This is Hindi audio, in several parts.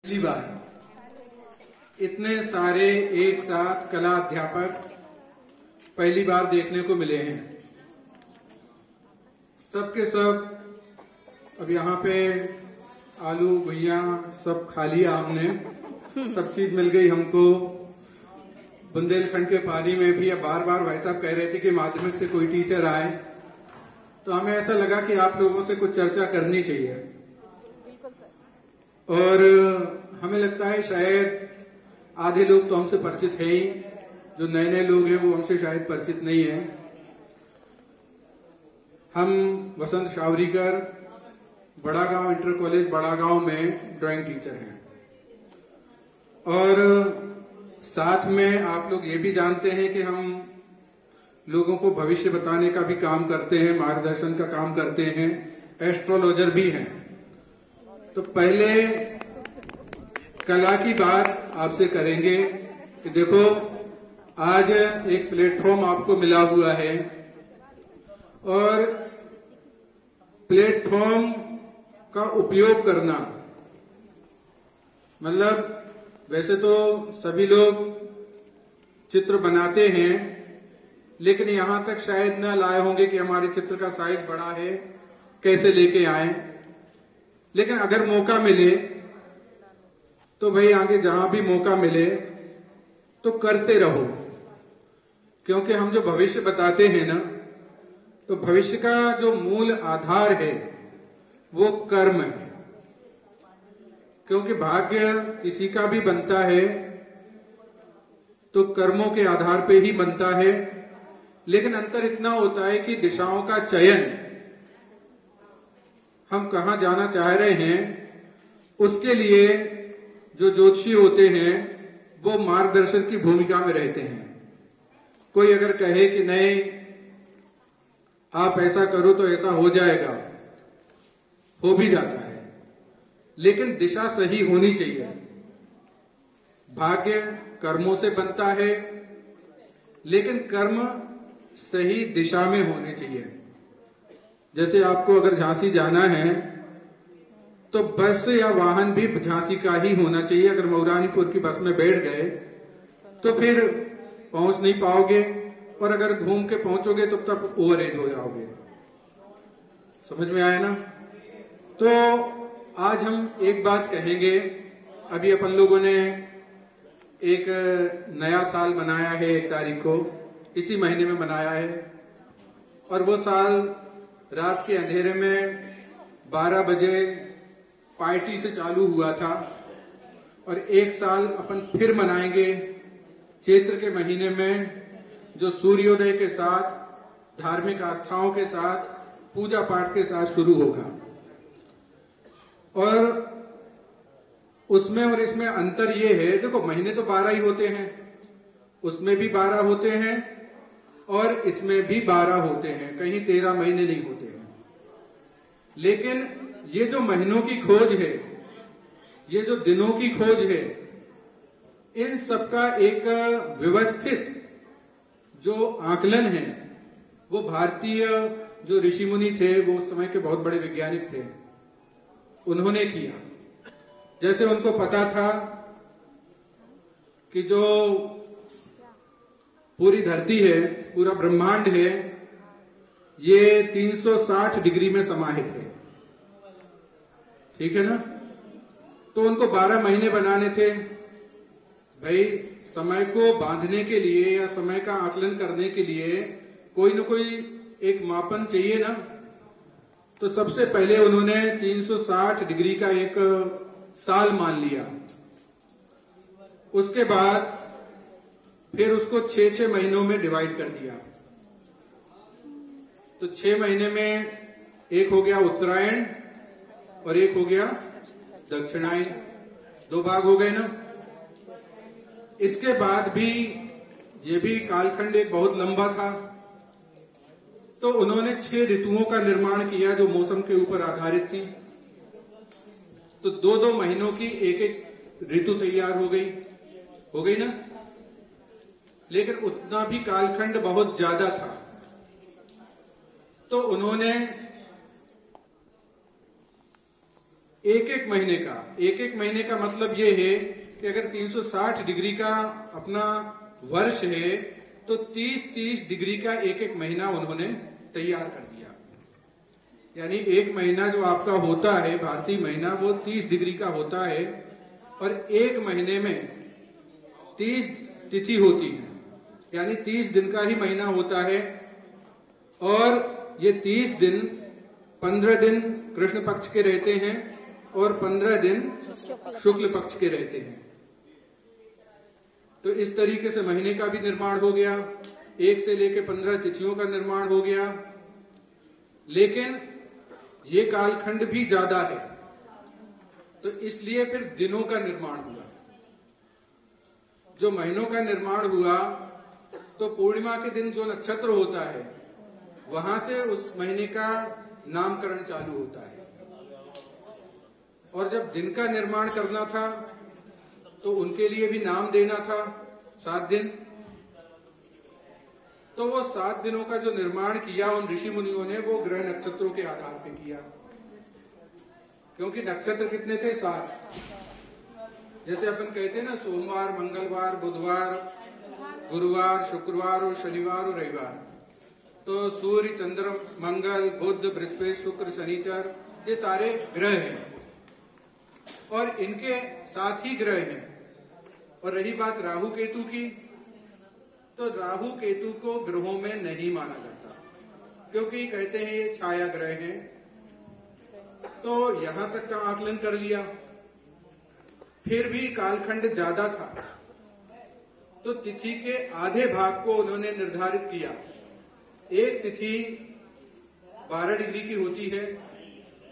पहली बार इतने सारे एक साथ कला अध्यापक पहली बार देखने को मिले हैं। सबके सब अब यहाँ पे आलू भुइया सब खा लिया हमने, सब चीज मिल गई हमको। बुंदेलखंड के पानी में भी अब बार बार भाई साहब कह रहे थे कि माध्यमिक से कोई टीचर आए, तो हमें ऐसा लगा कि आप लोगों से कुछ चर्चा करनी चाहिए। और हमें लगता है शायद आधे लोग तो हमसे परिचित हैं ही, जो नए नए लोग हैं वो हमसे शायद परिचित नहीं है। हम वसंत शावरीकर बड़ा गांव इंटर कॉलेज बड़ा गांव में ड्राइंग टीचर हैं, और साथ में आप लोग ये भी जानते हैं कि हम लोगों को भविष्य बताने का भी काम करते हैं, मार्गदर्शन का काम करते हैं, एस्ट्रोलॉजर भी हैं। तो पहले कला की बात आपसे करेंगे कि देखो आज एक प्लेटफॉर्म आपको मिला हुआ है, और प्लेटफॉर्म का उपयोग करना, मतलब वैसे तो सभी लोग चित्र बनाते हैं, लेकिन यहां तक शायद न लाए होंगे कि हमारे चित्र का साइज बड़ा है, कैसे लेके आए। लेकिन अगर मौका मिले तो भाई आगे जहां भी मौका मिले तो करते रहो, क्योंकि हम जो भविष्य बताते हैं ना, तो भविष्य का जो मूल आधार है वो कर्म है। क्योंकि भाग्य किसी का भी बनता है तो कर्मों के आधार पे ही बनता है, लेकिन अंतर इतना होता है कि दिशाओं का चयन, हम कहां जाना चाह रहे हैं, उसके लिए जो ज्योतिषी होते हैं वो मार्गदर्शक की भूमिका में रहते हैं। कोई अगर कहे कि नहीं आप ऐसा करो तो ऐसा हो जाएगा, हो भी जाता है, लेकिन दिशा सही होनी चाहिए। भाग्य कर्मों से बनता है, लेकिन कर्म सही दिशा में होने चाहिए। जैसे आपको अगर झांसी जाना है तो बस या वाहन भी झांसी का ही होना चाहिए। अगर मऊरानीपुर की बस में बैठ गए तो फिर पहुंच नहीं पाओगे, और अगर घूम के पहुंचोगे तो तब ओवरएज हो जाओगे। समझ में आया ना? तो आज हम एक बात कहेंगे। अभी अपन लोगों ने एक नया साल मनाया है, 1 तारीख को, इसी महीने में मनाया है, और वो साल रात के अंधेरे में 12 बजे पार्टी से चालू हुआ था, और 1 साल अपन फिर मनाएंगे चैत्र के महीने में, जो सूर्योदय के साथ, धार्मिक आस्थाओं के साथ, पूजा पाठ के साथ शुरू होगा। और उसमें और इसमें अंतर ये है, देखो महीने तो 12 ही होते हैं, उसमें भी 12 होते हैं और इसमें भी 12 होते हैं, कहीं 13 महीने नहीं होते हैं। लेकिन ये जो महीनों की खोज है, ये जो दिनों की खोज है, इन सबका एक व्यवस्थित जो आकलन है, वो भारतीय जो ऋषि मुनि थे, वो उस समय के बहुत बड़े वैज्ञानिक थे, उन्होंने किया। जैसे उनको पता था कि जो पूरी धरती है, पूरा ब्रह्मांड है, ये 360 डिग्री में समाहित है, ठीक है ना? तो उनको 12 महीने बनाने थे। भाई समय को बांधने के लिए या समय का आकलन करने के लिए कोई न कोई एक मापन चाहिए ना। तो सबसे पहले उन्होंने 360 डिग्री का एक साल मान लिया। उसके बाद फिर उसको 6-6 महीनों में डिवाइड कर दिया। तो 6 महीने में एक हो गया उत्तरायण और एक हो गया दक्षिणायन, 2 भाग हो गए ना। इसके बाद भी ये भी कालखंड एक बहुत लंबा था, तो उन्होंने 6 ऋतुओं का निर्माण किया जो मौसम के ऊपर आधारित थी। तो 2-2 महीनों की एक ऋतु तैयार हो गई ना। लेकिन उतना भी कालखंड बहुत ज्यादा था, तो उन्होंने एक एक महीने का मतलब ये है कि अगर 360 डिग्री का अपना वर्ष है तो 30-30 डिग्री का एक एक महीना उन्होंने तैयार कर दिया। यानी एक महीना जो आपका होता है भारतीय महीना वो 30 डिग्री का होता है और एक महीने में 30 तिथि होती है, यानी 30 दिन का ही महीना होता है। और ये 30 दिन 15 दिन कृष्ण पक्ष के रहते हैं और 15 दिन शुक्ल पक्ष के रहते हैं। तो इस तरीके से महीने का भी निर्माण हो गया, 1 से लेकर 15 तिथियों का निर्माण हो गया। लेकिन ये कालखंड भी ज्यादा है तो इसलिए फिर दिनों का निर्माण हुआ। जो महीनों का निर्माण हुआ तो पूर्णिमा के दिन जो नक्षत्र होता है वहां से उस महीने का नामकरण चालू होता है। और जब दिन का निर्माण करना था तो उनके लिए भी नाम देना था 7 दिन। तो वो 7 दिनों का जो निर्माण किया उन ऋषि मुनियों ने वो ग्रह नक्षत्रों के आधार पे किया, क्योंकि नक्षत्र कितने थे? 7। जैसे अपन कहते हैं ना, सोमवार, मंगलवार, बुधवार, गुरुवार, शुक्रवार और शनिवार और रविवार। तो सूर्य, चंद्र, मंगल, बुध, बृहस्पति, शुक्र, शनिचर ये सारे ग्रह हैं और इनके 7 ही ग्रह हैं। और रही बात राहु केतु की, तो राहु केतु को ग्रहों में नहीं माना जाता, क्योंकि कहते हैं ये छाया ग्रह हैं। तो यहां तक का आकलन कर लिया, फिर भी कालखंड ज्यादा था तो तिथि के आधे भाग को उन्होंने निर्धारित किया। एक तिथि 12 डिग्री की होती है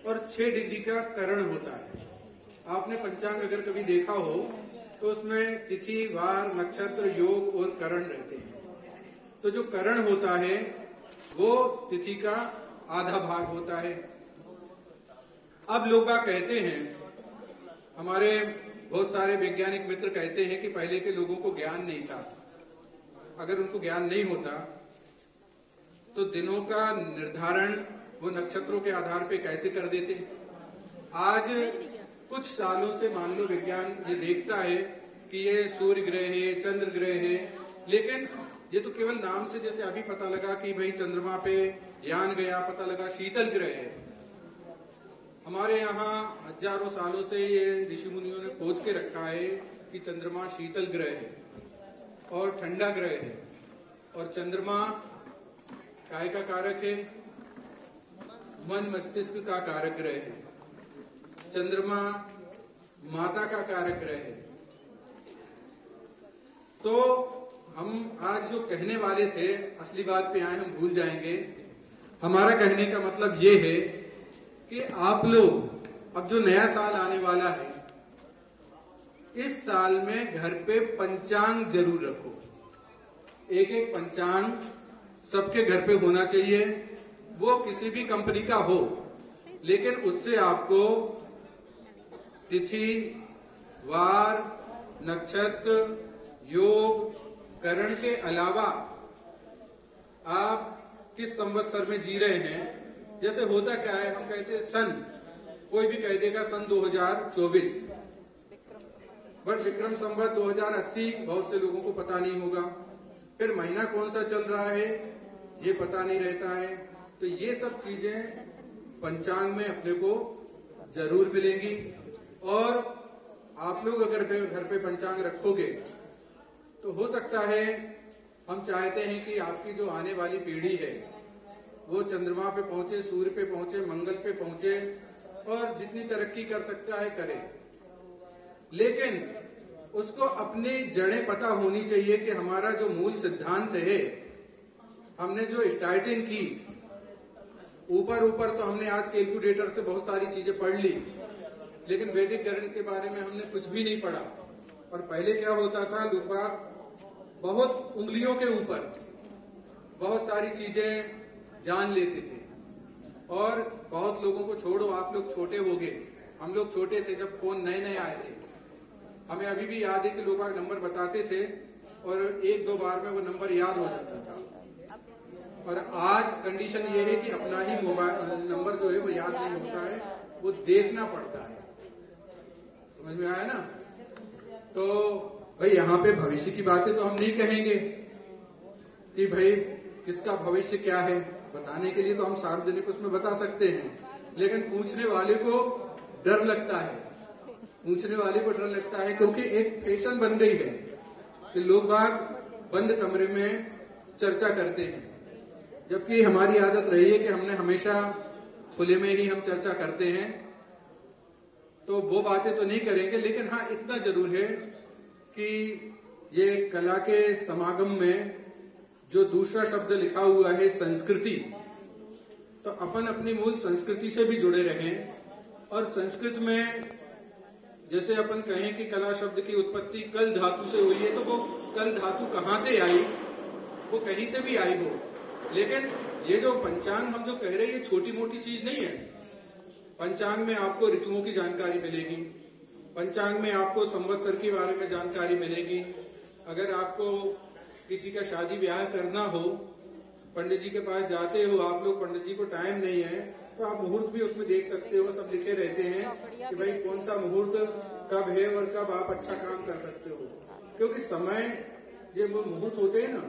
और 6 डिग्री का करण होता है। आपने पंचांग अगर कभी देखा हो तो उसमें तिथि, वार, नक्षत्र, योग और करण रहते हैं। तो जो करण होता है वो तिथि का आधा भाग होता है। अब लोग बात कहते हैं, हमारे बहुत सारे वैज्ञानिक मित्र कहते हैं कि पहले के लोगों को ज्ञान नहीं था। अगर उनको ज्ञान नहीं होता तो दिनों का निर्धारण वो नक्षत्रों के आधार पे कैसे कर देते। आज कुछ सालों से मान लो विज्ञान ये देखता है कि ये सूर्य ग्रह है, चंद्र ग्रह है, लेकिन ये तो केवल नाम से, जैसे अभी पता लगा कि भाई चंद्रमा पे यान गया, पता लगा शीतल ग्रह है। हमारे यहाँ हजारों सालों से ये ऋषि मुनियों ने खोज के रखा है कि चंद्रमा शीतल ग्रह है और ठंडा ग्रह है। और चंद्रमा काय का कारक है? मन मस्तिष्क का कारक ग्रह है। चंद्रमा माता का कारक ग्रह है। तो हम आज जो कहने वाले थे, असली बात पे आए, हम भूल जाएंगे। हमारा कहने का मतलब ये है कि आप लोग अब जो नया साल आने वाला है, इस साल में घर पे पंचांग जरूर रखो। एक एक पंचांग सबके घर पे होना चाहिए, वो किसी भी कंपनी का हो, लेकिन उससे आपको तिथि, वार, नक्षत्र, योग, करण के अलावा आप किस संवत्सर में जी रहे हैं। जैसे होता क्या है, हम कहते हैं सन, कोई भी कह देगा सन 2024, बट विक्रम संवत 2080 बहुत से लोगों को पता नहीं होगा। फिर महीना कौन सा चल रहा है ये पता नहीं रहता है। तो ये सब चीजें पंचांग में अपने को जरूर मिलेंगी। और आप लोग अगर घर पे पंचांग रखोगे तो हो सकता है, हम चाहते हैं कि आपकी जो आने वाली पीढ़ी है वो चंद्रमा पे पहुंचे, सूर्य पे पहुंचे, मंगल पे पहुंचे और जितनी तरक्की कर सकता है करे। लेकिन उसको अपनी जड़ें पता होनी चाहिए कि हमारा जो मूल सिद्धांत है, हमने जो स्टार्टिंग की, ऊपर तो हमने आज कैलकुलेटर से बहुत सारी चीजें पढ़ ली, लेकिन वैदिक गणित के बारे में हमने कुछ भी नहीं पढ़ा। और पहले क्या होता था, लोग बहुत उंगलियों के ऊपर बहुत सारी चीजें जान लेते थे। और बहुत लोगों को छोड़ो, आप लोग छोटे हो गए, हम लोग छोटे थे जब फोन नए नए आए थे। हमें अभी भी याद है कि लोग नंबर बताते थे और 1-2 बार में वो नंबर याद हो जाता था। और आज कंडीशन ये है कि अपना ही मोबाइल नंबर जो है वो याद नहीं होता है, वो देखना पड़ता है। समझ में आया ना? तो भाई यहाँ पे भविष्य की बातें तो हम नहीं कहेंगे कि भाई किसका भविष्य क्या है, बताने के लिए तो हम सार्वजनिक उसमें बता सकते हैं, लेकिन पूछने वाले को डर लगता है, पूछने वाले को डर लगता है, क्योंकि एक फैशन बन गई है कि लोग बाग बंद कमरे में चर्चा करते हैं, जबकि हमारी आदत रही है कि हमने हमेशा खुले में ही हम चर्चा करते हैं। तो वो बातें तो नहीं करेंगे, लेकिन हाँ इतना जरूर है कि ये कला के समागम में जो दूसरा शब्द लिखा हुआ है संस्कृति, तो अपन अपनी मूल संस्कृति से भी जुड़े रहें। और संस्कृत में जैसे अपन कहें कि कला शब्द की उत्पत्ति कल धातु से हुई है, तो वो कल धातु कहाँ से आई? वो कहीं से भी आई हो, लेकिन ये जो पंचांग हम जो कह रहे हैं ये छोटी मोटी चीज नहीं है। पंचांग में आपको ऋतुओं की जानकारी मिलेगी, पंचांग में आपको संवत्सर के बारे में जानकारी मिलेगी। अगर आपको किसी का शादी ब्याह करना हो, पंडित जी के पास जाते हो आप लोग, पंडित जी को टाइम नहीं है, तो आप मुहूर्त भी उसमें देख सकते हो, सब लिखे रहते हैं कि भाई कौन सा मुहूर्त कब है और कब आप अच्छा काम कर सकते हो। क्योंकि समय जो वो मुहूर्त होते हैं ना,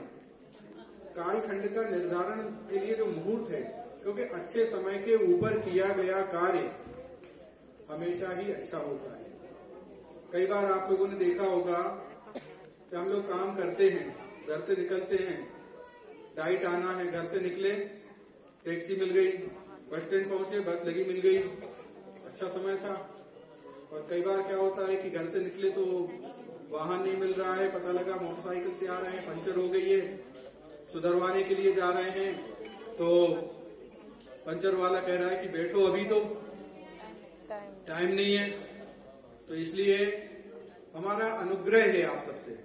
कालखंड का निर्धारण के लिए जो मुहूर्त है, क्योंकि अच्छे समय के ऊपर किया गया कार्य हमेशा ही अच्छा होता है। कई बार आप लोगों ने देखा होगा कि हम लोग काम करते हैं, घर से निकलते हैं, डाइट आना है, घर से निकले, टैक्सी मिल गई, बस स्टैंड पहुंचे, बस लगी मिल गई, अच्छा समय था। और कई बार क्या होता है कि घर से निकले तो वाहन नहीं मिल रहा है, पता लगा मोटरसाइकिल से आ रहे हैं, पंचर हो गई है, सुधरवाने के लिए जा रहे हैं, तो पंचर वाला कह रहा है कि बैठो अभी तो टाइम नहीं है। तो इसलिए हमारा अनुग्रह है आप सबसे,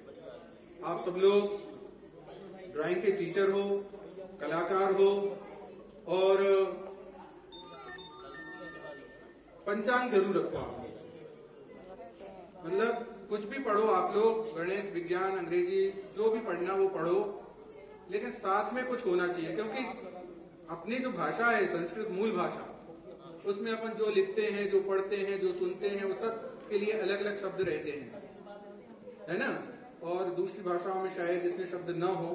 आप सब लोग ड्राइंग के टीचर हो, कलाकार हो, और पंचांग जरूर रखो आप। मतलब कुछ भी पढ़ो आप लोग, गणित, विज्ञान, अंग्रेजी, जो भी पढ़ना वो पढ़ो, लेकिन साथ में कुछ होना चाहिए। क्योंकि अपनी जो भाषा है संस्कृत मूल भाषा, उसमें अपन जो लिखते हैं, जो पढ़ते हैं, जो सुनते हैं, वो सब के लिए अलग अलग शब्द रहते हैं, है ना? और दूसरी भाषाओं में शायद इतने शब्द न हो।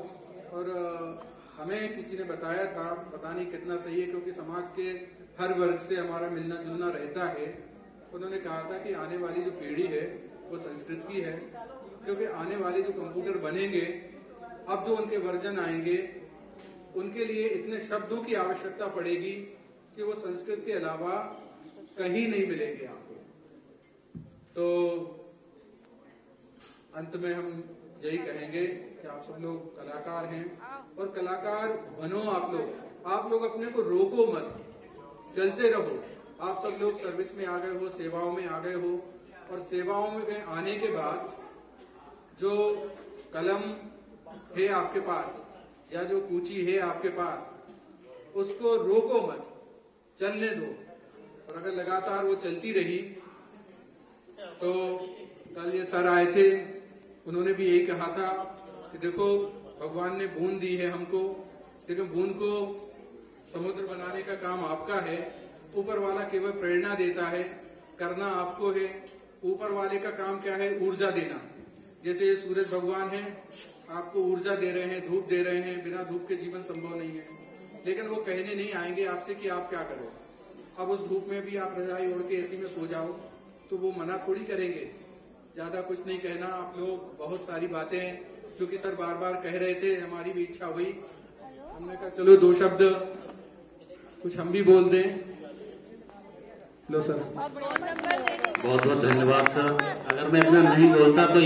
और हमें किसी ने बताया था, पता नहीं कितना सही है, क्योंकि समाज के हर वर्ग से हमारा मिलना जुलना रहता है। उन्होंने कहा था कि आने वाली जो पीढ़ी है वो संस्कृत की है, क्योंकि आने वाले जो कंप्यूटर बनेंगे, अब जो उनके वर्जन आएंगे, उनके लिए इतने शब्दों की आवश्यकता पड़ेगी कि वो संस्कृत के अलावा कहीं नहीं मिलेंगे आपको। तो अंत में हम यही कहेंगे कि आप सब लोग कलाकार हैं, और कलाकार बनो आप लोग अपने को रोको मत, चलते रहो। आप सब लोग सर्विस में आ गए हो, सेवाओं में आ गए हो, और सेवाओं में आने के बाद जो कलम है आपके पास या जो कूची है आपके पास, उसको रोको मत, चलने दो। और अगर लगातार वो चलती रही, तो कल ये सर आए थे, उन्होंने भी यही कहा था कि देखो भगवान ने बूंद दी है हमको, लेकिन बूंद को समुद्र बनाने का काम आपका है। ऊपर वाला केवल प्रेरणा देता है, करना आपको है। ऊपर वाले का काम क्या है? ऊर्जा देना। जैसे ये सूरज भगवान है, आपको ऊर्जा दे रहे हैं, धूप दे रहे हैं, बिना धूप के जीवन संभव नहीं है। लेकिन वो कहने नहीं आएंगे आपसे कि आप क्या करो। अब उस धूप में भी आप रजाई ओढ़ के एसी में सो जाओ तो वो मना थोड़ी करेंगे। ज्यादा कुछ नहीं कहना आप लोग, बहुत सारी बातें जो कि सर बार बार कह रहे थे, हमारी भी इच्छा हुई, हमने कहा चलो दो शब्द कुछ हम भी बोल दें। लो सर। बहुत बहुत धन्यवाद सर। अगर मैं इतना नहीं बोलता तो